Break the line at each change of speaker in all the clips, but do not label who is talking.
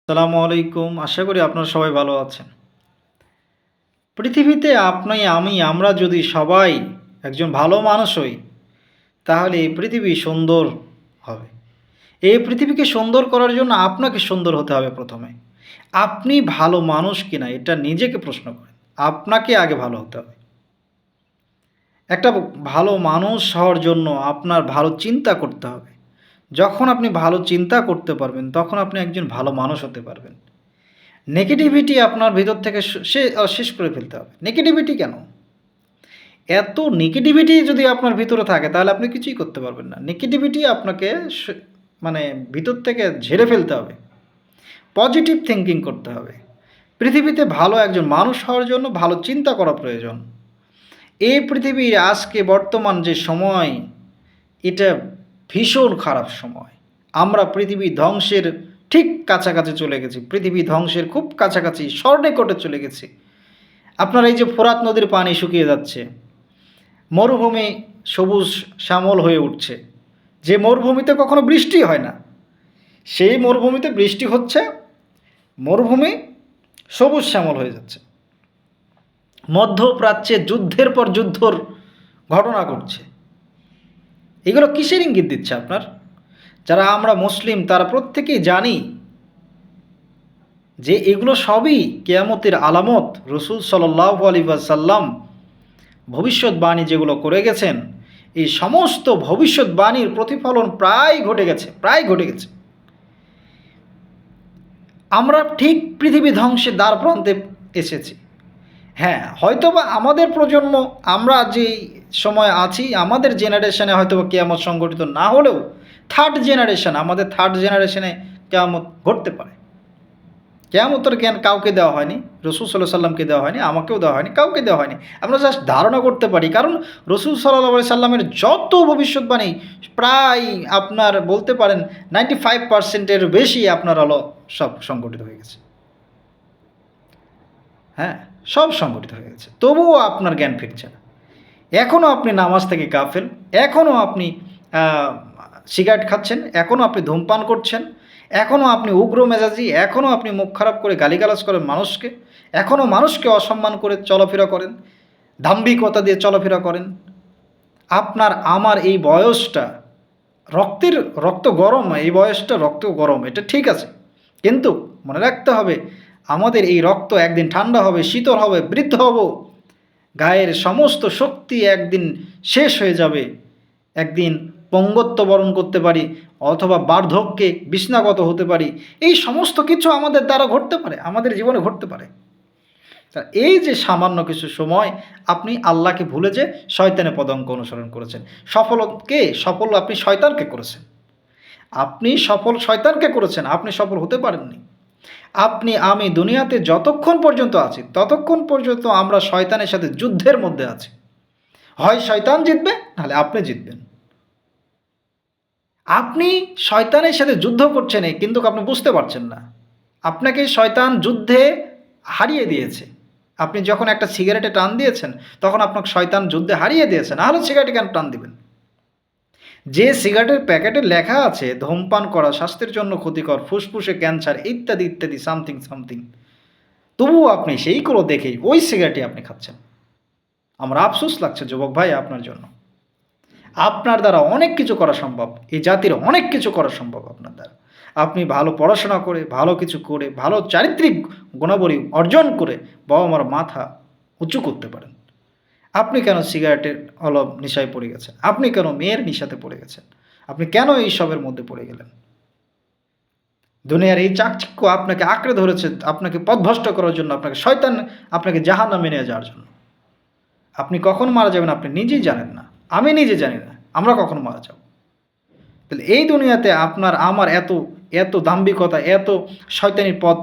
আসসালামু আলাইকুম। আশা করি আপনারা সবাই ভালো আছেন। পৃথিবীতে আপনি, আমি, আমরা যদি সবাই একজন ভালো মানুষ হই, তাহলে এই পৃথিবী সুন্দর হবে। এই পৃথিবীকে সুন্দর করার জন্য আপনাকে সুন্দর হতে হবে প্রথমে। আপনি ভালো মানুষ কিনা এটা নিজেকে প্রশ্ন করেন। আপনাকে আগে ভালো হতে হবে। একটা ভালো মানুষ হওয়ার জন্য আপনার ভালো চিন্তা করতে হবে। যখন আপনি ভালো চিন্তা করতে পারবেন, তখন আপনি একজন ভালো মানুষ হতে পারবেন। নেগেটিভিটি আপনার ভিতর থেকে শেষ করে ফেলতে হবে। নেগেটিভিটি কেন? এত নেগেটিভিটি যদি আপনার ভিতরে থাকে তাহলে আপনি কিছুই করতে পারবেন না। নেগেটিভিটি আপনাকে মানে ভিতর থেকে ঝেড়ে ফেলতে হবে। পজিটিভ থিংকিং করতে হবে। পৃথিবীতে ভালো একজন মানুষ হওয়ার জন্য ভালো চিন্তা করা প্রয়োজন। এই পৃথিবীর আজকে বর্তমান যে সময়, এটা ভীষণ খারাপ সময়। আমরা পৃথিবী ধ্বংসের ঠিক কাছাকাছি চলে গেছি। পৃথিবী ধ্বংসের খুব কাছাকাছি সরনিকটে চলে গেছি। আপনার এই যে ফোরাত নদীর পানি শুকিয়ে যাচ্ছে, মরুভূমি সবুজ শ্যামল হয়ে উঠছে। যে মরুভূমিতে কখনো বৃষ্টি হয় না, সেই মরুভূমিতে বৃষ্টি হচ্ছে, মরুভূমি সবুজ শ্যামল হয়ে যাচ্ছে। মধ্যপ্রাচ্যে যুদ্ধের পর যুদ্ধর ঘটনা ঘটছে। এগুলো কিসের ইঙ্গিত দিচ্ছে আপনার? যারা আমরা মুসলিম তারা প্রত্যেকেই জানি যে এগুলো সবই কিয়ামতের আলামত। রসুল সাল্লাল্লাহু আলাইহি ওয়াসাল্লাম ভবিষ্যৎবাণী যেগুলো করে গেছেন, এই সমস্ত ভবিষ্যৎবাণীর প্রতিফলন প্রায় ঘটে গেছে। আমরা ঠিক পৃথিবী ধ্বংসের দ্বার প্রান্তে এসেছি। হ্যাঁ, হয়তোবা আমাদের প্রজন্ম, আমরা যেই সময় আছি, আমাদের জেনারেশনে হয়তোবা কিয়ামত সংঘটিত না হলেও আমাদের থার্ড জেনারেশনে কিয়ামত ঘটতে পারে। কিয়ামতের জ্ঞান কাউকে দেওয়া হয়নি। রসুল সাল্লাল্লাহু আলাইহি সাল্লামকে দেওয়া হয়নি, আমাকেও দেওয়া হয়নি, কাউকে দেওয়া হয়নি। আমরা জাস্ট ধারণা করতে পারি। কারণ রসুল সাল্লাল্লাহু আলাইহি সাল্লামের যত ভবিষ্যৎবাণী, প্রায় আপনার বলতে পারেন 95% বেশি আপনার হলো সব সংগঠিত হয়ে গেছে। হ্যাঁ, সব সংগঠিত হয়ে গেছে। তবুও আপনার জ্ঞান ফিরছে না। এখনও আপনি নামাজ থেকে গাফেল, এখনও আপনি সিগারেট খাচ্ছেন, এখনও আপনি ধূমপান করছেন, এখনও আপনি উগ্র মেজাজি, এখনও আপনি মুখ খারাপ করে গালিগালাজ করেন মানুষকে, এখনও মানুষকে অসম্মান করে চলাফেরা করেন, দাম্ভিকতা দিয়ে চলাফেরা করেন। আপনার আমার এই বয়সটা রক্ত গরম, এই বয়সটা রক্ত গরম, এটা ঠিক আছে। কিন্তু মনে রাখতে হবে, আমাদের এই রক্ত একদিন ঠান্ডা হবে, শীতল হবে, বৃদ্ধ হব। গায়ের সমস্ত শক্তি একদিন শেষ হয়ে যাবে। একদিন পঙ্গত্ব বরণ করতে পারি, অথবা বার্ধক্যে বিছনাগত হতে পারি। এই সমস্ত কিছু আমাদের দ্বারা ঘটতে পারে, আমাদের জীবনে ঘটতে পারে। তা এই যে সামান্য কিছু সময় আপনি আল্লাহকে ভুলে যে শয়তানের পদাঙ্ক অনুসরণ করেছেন। সফল আপনি শয়তানকে করেছেন। আপনি সফল শয়তানকে করেছেন, আপনি সফল হতে পারেননি। আপনি আমি দুনিয়াতে যতক্ষণ পর্যন্ত আছি, ততক্ষণ পর্যন্ত আমরা শয়তানের সাথে যুদ্ধের মধ্যে আছি। হয় শয়তান জিতবে, নাহলে আপনি জিতবেন। আপনি শয়তানের সাথে যুদ্ধ করছেন, কিন্তু আপনি বুঝতে পারছেন না। আপনাকে শয়তান যুদ্ধে হারিয়ে দিয়েছে। আপনি যখন একটা সিগারেটে টান দিয়েছেন, তখন আপনাকে শয়তান যুদ্ধে হারিয়ে দিয়েছে। না হলে সিগারেটে কেন টান দিবেন? যে সিগারেটের প্যাকেটে লেখা আছে ধূমপান করা স্বাস্থ্যের জন্য ক্ষতিকর, ফুসফুসে ক্যান্সার, ইত্যাদি ইত্যাদি, সামথিং, তবুও আপনি সেইগুলো দেখেই ওই সিগারেটই আপনি খাচ্ছেন। আমার আফসোস লাগছে যুবক ভাই আপনার জন্য। আপনার দ্বারা অনেক কিছু করা সম্ভব, এই জাতির অনেক কিছু করা সম্ভব আপনার দ্বারা। আপনি ভালো পড়াশোনা করে, ভালো কিছু করে, ভালো চারিত্রিক গুণাবলী অর্জন করে বাবা মার মাথা উঁচু করতে পারেন। আপনি কেন সিগারেটের নেশায় পড়ে গেছেন? আপনি কেন মেয়ের নেশাতে পড়ে গেছেন? আপনি কেন এইসবের মধ্যে পড়ে গেলেন? দুনিয়ার এই চাকচিক্য আপনাকে আঁকড়ে ধরেছে, আপনাকে পথভ্রষ্ট করার জন্য, আপনাকে জাহান্নামে নিয়ে যাওয়ার জন্য। আপনি কখন মারা যাবেন আপনি নিজেই জানেন না, আমি নিজে জানি না আমরা কখন মারা যাব। তাহলে এই দুনিয়াতে আপনার আমার এত দাম্ভিকতা, এত শয়তানির পথ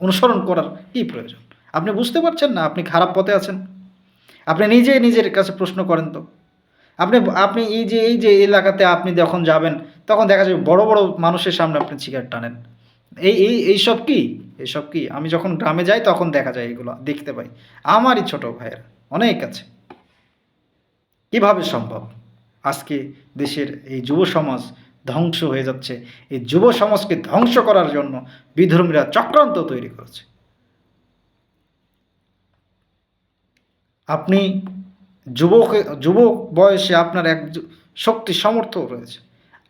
অনুসরণ করার কী প্রয়োজন? আপনি বুঝতে পারছেন না আপনি খারাপ পথে আছেন? আপনি নিজের কাছে প্রশ্ন করেন তো। আপনি আপনি এই যে এলাকাতে আপনি যখন যাবেন, তখন দেখা যাবে বড় মানুষের সামনে আপনি সিগারেট টানেন। এইসব কি? এসব কি? আমি যখন গ্রামে যাই তখন দেখা যায়, এগুলো দেখতে পাই। আমারই ছোট ভাইয়েরা অনেক আছে। কিভাবে সম্ভব? আজকে দেশের এই যুব সমাজ ধ্বংস হয়ে যাচ্ছে। এই যুব সমাজকে ধ্বংস করার জন্য বিধর্মীরা চক্রান্ত তৈরি করেছে। আপনি যুবক বয়সে আপনার এক শক্তি সামর্থ্য রয়েছে।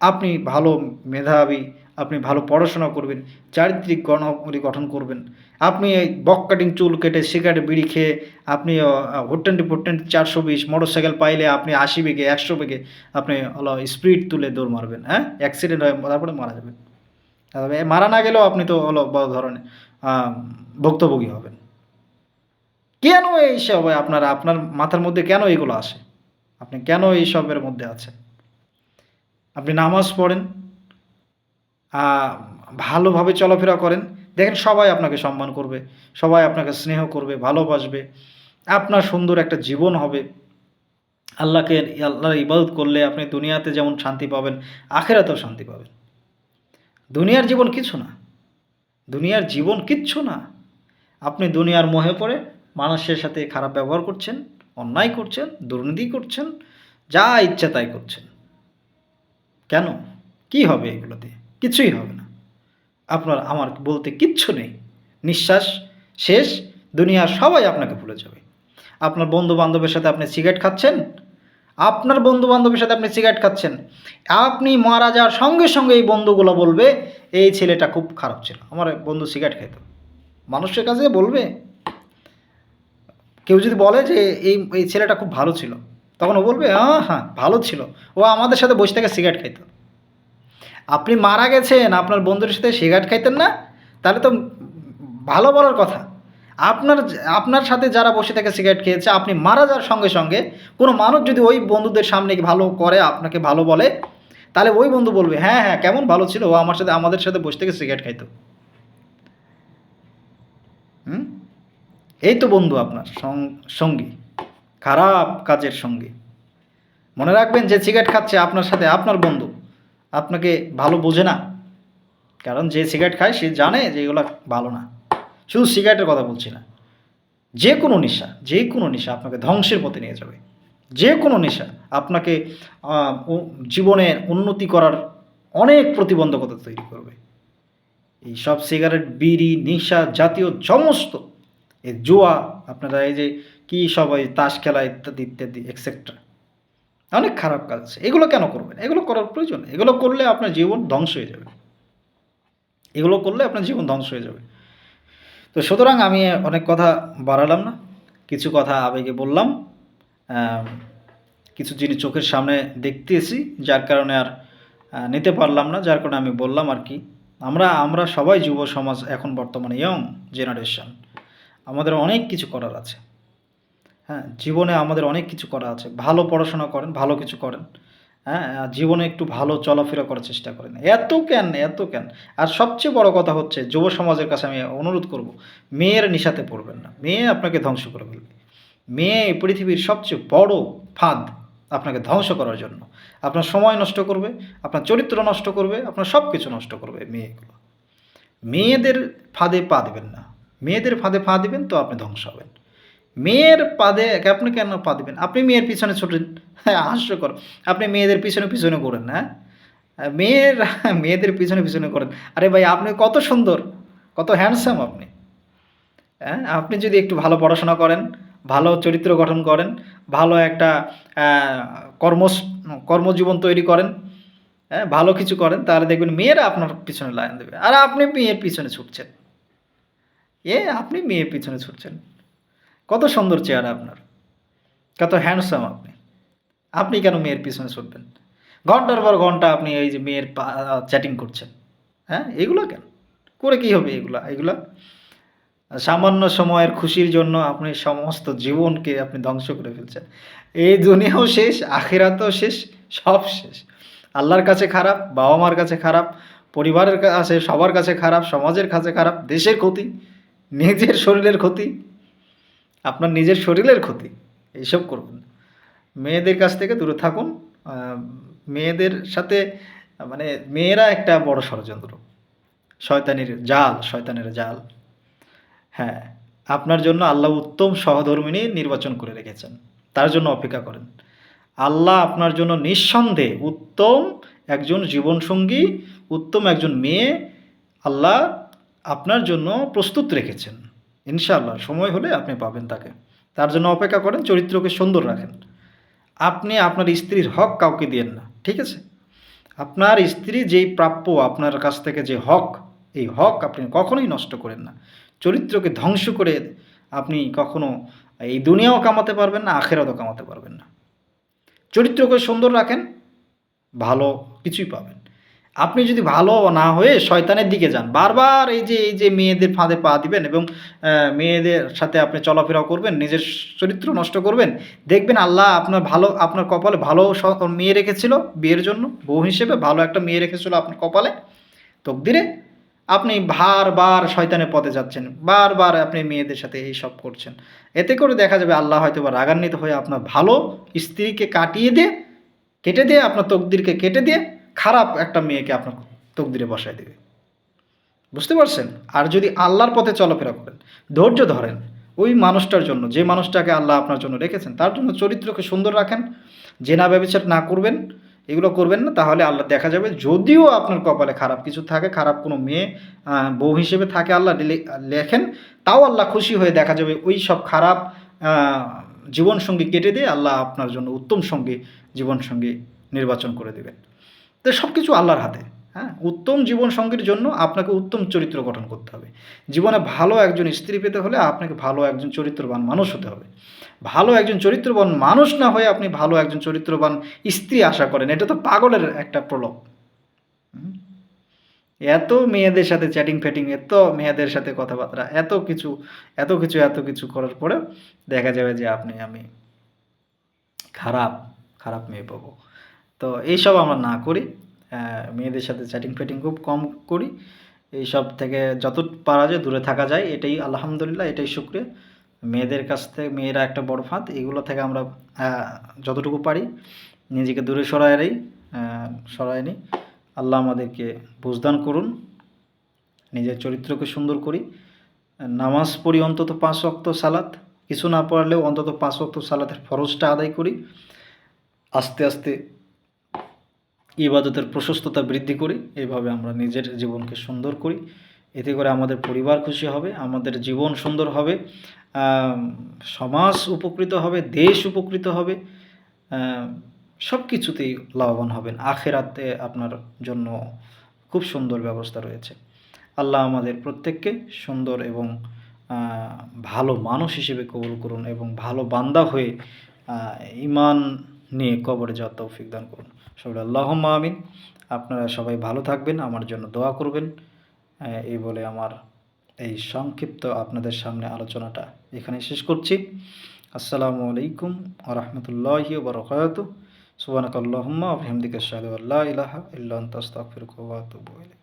আপনি ভালো মেধাবী, আপনি ভালো পড়াশোনা করবেন, চারিত্রিক গঠন করবেন। আপনি এই বক কাটিং চুল কেটে সিগারেট বিড়ি খেয়ে আপনি হুট্টান্টি ফুট্টান্টি 420 মোটরসাইকেল পাইলে আপনি 80 বেগে 100 বেগে আপনি হলো স্পিড তুলে দৌড় মারবেন, হ্যাঁ? অ্যাক্সিডেন্ট হয়ে তারপরে মারা যাবেন। তবে মারা না গেলেও আপনি তো হলো বড় ধরনের ভুক্তভোগী হবেন। কেন এইসব আপনার মাথার মধ্যে কেন এগুলো আসে? আপনি কেন এইসবের মধ্যে আছেন? আপনি নামাজ পড়েন, আ ভালোভাবে চলাফেরা করেন। দেখেন সবাই আপনাকে সম্মান করবে, সবাই আপনাকে স্নেহ করবে, ভালোবাসবে। আপনার সুন্দর একটা জীবন হবে। আল্লাহর ইবাদত করলে আপনি দুনিয়াতে যেমন শান্তি পাবেন, আখিরাতেও শান্তি পাবেন। দুনিয়ার জীবন কিছু না। দুনিয়ার জীবন কিচ্ছু না। আপনি দুনিয়ার মোহে পড়ে মানুষের সাথে খারাপ ব্যবহার করছেন, অন্যায় করছেন, দুর্নীতি করছেন, যা ইচ্ছা তাই করছেন। কেন? কি হবে এগুলো দিয়ে? কিছুই হবে না। আপনার আমার বলতে কিচ্ছু নেই। নিঃশ্বাস শেষ, দুনিয়ার সবাই আপনাকে ভুলে যাবে। আপনার বন্ধু-বান্ধবের সাথে আপনি সিগারেট খাচ্ছেন, আপনার বন্ধু-বান্ধবের সাথে আপনি সিগারেট খাচ্ছেন। আপনি মারা যাওয়ার সঙ্গে, সঙ্গে এই বন্ধুগুলো বলবে, "এই ছেলেটা খুব খারাপ ছিল। আমার বন্ধু সিগারেট খাইত।" মানুষের কাছে বলবে? কেউ যদি বলে যে, "এই ছেলেটা খুব ভালো ছিল।" তখন ও বলবে, হ্যাঁ, ভালো ছিল। ও আমাদের সাথে বসে থেকে সিগারেট খাইত।" আপনি মারা গেছেন, আপনার বন্ধুদের সাথে সিগারেট খাইতেন না? তাহলে তো ভালো বলার কথা। আপনার সাথে যারা বসে থেকে সিগারেট খেয়েছে, আপনি মারা যাওয়ার সঙ্গে, সঙ্গে কোনো মানুষ যদি ওই বন্ধুদের সামনে ভালো করে, আপনাকে ভালো বলে, তাহলে ওই বন্ধু বলবে, "হ্যাঁ, হ্যাঁ, কেমন ভালো ছিল। ও আমাদের সাথে বসে থেকে সিগারেট খাইত।" হুম? এই তো বন্ধু আপনার সঙ্গী। খারাপ কাজের সঙ্গী। মনে রাখবেন যে সিগারেট খাচ্ছে আপনার সাথে আপনার বন্ধু। আপনাকে ভালো বোঝে না। কারণ যে সিগারেট খায় সে জানে যে এগুলা ভালো না। শুধু সিগারেটের কথা বলছি না। যে কোনো নেশা আপনাকে ধ্বংসের পথে নিয়ে যাবে। যে কোনো নেশা আপনাকে আ ও জীবনে উন্নতি করার অনেক প্রতিবন্ধকতা তৈরি করবে। এইসব সিগারেট, বিড়ি, নেশা জাতীয় সমস্ত এই জুয়া, আপনারা এই যে কি সব ওই তাস খেলা ইত্যাদি, ইত্যাদি এটসেট্রা। অনেক খারাপ কাজ। এগুলো কেন করবেন? এগুলো করার প্রয়োজন নেই। এগুলো করলে আপনার জীবন ধ্বংস হয়ে যাবে। এগুলো করলে আপনার জীবন ধ্বংস হয়ে যাবে। তো সুতরাং আমি অনেক কথা বাড়ালাম না। কিছু কথা আবেগে বললাম। আম কিছু জিনিস চোখের সামনে দেখতেছি, যার কারণে আর নিতে পারলাম না। যার কারণে আমি বললাম আরকি। আমরা সবাই যুব সমাজ, এখন বর্তমানে ইয়ং জেনারেশন। আমাদের অনেক কিছু করার আছে। হ্যাঁ? জীবনে আমাদের অনেক কিছু করা আছে। ভালো পড়াশোনা করেন, ভালো কিছু করেন। হ্যাঁ? জীবনে একটু ভালো চলাফেরা করার চেষ্টা করেন। এত কেন? আর সবচেয়ে বড় কথা হচ্ছে, যুব সমাজের কাছে আমি অনুরোধ করব, মেয়ের নিশাতে পড়বেন না। মেয়ে আপনাকে ধ্বংস করে ফেলবে। মেয়ে এই পৃথিবীর সবচেয়ে বড় ফাঁদ আপনাকে ধ্বংস করার জন্য। আপনার সময় নষ্ট করবে, আপনার চরিত্র নষ্ট করবে, আপনার সব কিছু নষ্ট করবে মেয়েগুলো। মেয়েদের ফাঁদে পা দিবেন না। মেয়েদের ফাঁদে পা দিবেন তো আপনি ধ্বংস হবেন। মেয়ের ফাঁদে আপনি কেন পা দিবেন? আপনি মেয়ের পিছনে ছোটেন। হ্যাঁ, হাস্যকর। আপনি মেয়েদের পিছনে, পিছনে ঘোরেন, হ্যাঁ? মেয়েদের পিছনে, পিছনে ঘোরেন। আরে ভাই, আপনি কত সুন্দর, কত হ্যান্ডসাম আপনি। হ্যাঁ? আপনি যদি একটু ভালো পড়াশোনা করেন, ভালো চরিত্র গঠন করেন, ভালো একটা আ কর্মস কর্মজীবন তৈরি করেন, হ্যাঁ? ভালো কিছু করেন, তাহলে দেখবেন মেয়েরা আপনার পিছনে লাইন দেবে। আর আপনি মেয়ের পিছনে ছুটছেন। আপনি মেয়ের পিছনে ছুটছেন। কত সুন্দর চেহারা আপনার। কত হ্যান্ডসাম আপনি। আপনি কেন মেয়ের পিছনে ছুটবেন? ঘন্টার পর ঘন্টা আপনি এই যে মেয়ের চ্যাটিং করছেন। হ্যাঁ? এগুলা কেন? করে কি হবে এগুলা? এগুলা সামান্য সময়ের খুশির জন্য আপনি সমস্ত জীবনকে আপনি ধ্বংস করে ফেলছেন। এই দুনিয়াও শেষ, আখিরাতেও শেষ, সব শেষ। আল্লাহর কাছে খারাপ, বাবা-মার কাছে খারাপ, পরিবারের কাছে, সবার কাছে খারাপ, সমাজের কাছে খারাপ, দেশের ক্ষতি, নিজের শরীরের ক্ষতি, আপনার নিজের শরীরের ক্ষতি। এইসব করবেন না। মেয়েদের কাছ থেকে দূরে থাকুন। আ মেয়েদের সাথে মানে মেয়েরা একটা বড় ষড়যন্ত্র। শয়তানের জাল। হ্যাঁ, আপনার জন্য আল্লাহ উত্তম সহধর্মিণী নির্বাচন করে রেখেছেন। তার জন্য অপেক্ষা করেন। আল্লাহ আপনার জন্য নিঃসন্দেহে উত্তম একজন জীবনসঙ্গী, উত্তম একজন মেয়ে আল্লাহ আপনার জন্য প্রস্তুত রেখেছেন। ইনশাআল্লাহ সময় হলে আপনি পাবেন তাকে। তার জন্য অপেক্ষা করেন, চরিত্রকে সুন্দর রাখেন। আপনি আপনার স্ত্রীর হক কাউকে দিয়েন না, ঠিক আছে? আপনার স্ত্রী যেই প্রাপ্য আপনার কাছ থেকে যে হক, এই হক আপনি কখনোই নষ্ট করেন না। চরিত্রকে ধ্বংস করে আপনি কখনো এই দুনিয়াও কামাতে পারবেন না, আখেরাতও কামাতে পারবেন না। চরিত্রকে সুন্দর রাখেন, ভালো কিছুই পাবেন। আপনি যদি ভালো না হয়ে শয়তানের দিকে যান, বারবার এই যে মেয়েদের ফাঁদে পা দিবেন এবং মেয়েদের সাথে আপনি চলাফেরা করবেন, নিজের চরিত্র নষ্ট করবেন, দেখবেন আল্লাহ আপনার কপালে ভালো মেয়ে রেখেছিল বিয়ের জন্য, বউ হিসেবে ভালো একটা মেয়ে রেখেছিল আপনার কপালে, তকদিরে। আপনি বারবার শয়তানের পথে যাচ্ছেন, বারবার আপনি মেয়েদের সাথে এইসব করছেন। এতে করে দেখা যাবে আল্লাহ হয়তোবা রাগান্বিত হয়ে আপনার ভালো স্ত্রীকে কেটে দিয়ে আপনার তকদিরকে কেটে দিয়ে খারাপ একটা মেয়েকে আপনার তকদিরে বসায় দেবে। বুঝতে পারছেন? আর যদি আল্লাহর পথে চলাফেরা করেন, ধৈর্য ধরেন ওই মানুষটার জন্য, যে মানুষটাকে আল্লাহ আপনার জন্য রেখেছেন, তার জন্য চরিত্রকে সুন্দর রাখেন, জেনা ব্যভিচার না করবেন, এগুলো করবেন না, তাহলে আল্লাহ দেখা যাবে যদিও আপনার কপালে খারাপ কিছু থাকে, খারাপ কোনো মেয়ে বউ হিসেবে থাকে আল্লাহ লেখেন, তাও আল্লাহ খুশি হয়ে দেখা যাবে ওই সব খারাপ জীবনসঙ্গী কেটে দিয়ে আল্লাহ আপনার জন্য উত্তম জীবনসঙ্গী নির্বাচন করে দেবেন। তো সব কিছু আল্লাহর হাতে। হ্যাঁ, উত্তম জীবনসঙ্গীর জন্য আপনাকে উত্তম চরিত্র গঠন করতে হবে। জীবনে ভালো একজন স্ত্রী পেতে হলে আপনাকে ভালো একজন চরিত্রবান মানুষ হতে হবে। ভালো একজন চরিত্রবান মানুষ না হয়ে আপনি ভালো একজন চরিত্রবান স্ত্রী আশা করেন, এটা তো পাগলের একটা প্রলোভ। এত মেয়েদের সাথে চ্যাটিং ফ্যাটিং, এত মেয়েদের সাথে কথাবার্তা, এত কিছু করার পরে দেখা যাবে যে আমি খারাপ খারাপ মেয়ে পাবো। তো এইসব আমরা না করি, মেয়েদের সাথে চ্যাটিং ফ্যাটিং খুব কম করি। এইসব থেকে যত পারা যায় দূরে থাকা যায়, এটাই আলহামদুলিল্লাহ, এটাই শুকরিয়া। মেয়েদের কাছ থেকে, মেয়েরা একটা বড় ফাঁদ, এগুলো থেকে আমরা যতটুকু পারি নিজেকে দূরে সরায় নিই। আল্লাহ আমাদেরকে বুঝদান করুন, নিজের চরিত্রকে সুন্দর করি, নামাজ পড়ি অন্তত 5 ওয়াক্ত সালাত, কিছু না পড়লেও অন্তত 5 ওয়াক্ত সালাতের ফরজটা আদায় করি, আস্তে আস্তে ইবাদতের প্রশস্ততা বৃদ্ধি করি। এইভাবে আমরা নিজের জীবনকে সুন্দর করি, এতে করে আমাদের পরিবার খুশি হবে, আমাদের জীবন সুন্দর হবে, সমাজ উপকৃত হবে, দেশ উপকৃত হবে, সব কিছুতেই লাভবান হবেন। আখেরাতে আপনার জন্য খুব সুন্দর ব্যবস্থা রয়েছে। আল্লাহ আমাদের প্রত্যেককে সুন্দর এবং ভালো মানুষ হিসেবে কবুল করুন এবং ভালো বান্দা হয়ে ঈমান নিয়ে কবরে যাওয়ার তৌফিক দান করুন। সবাই আল্লাহুম্মা আমিন। আপনারা সবাই ভালো থাকবেন, আমার জন্য দোয়া করবেন। এই বলে আমার এই সংক্ষিপ্ত আপনাদের সামনে আলোচনাটা এখানে শেষ করছি। আসসালামু আলাইকুম ওয়া রাহমাতুল্লাহি ওয়া বারাকাতুহু। সুবহানাকাল্লাহুম্মা ওয়া বিহামদিকা আশহাদু আল্লা ইলাহা ইল্লা আনতা আস্তাগফিরুকা ওয়া আতুবু ইলাইক।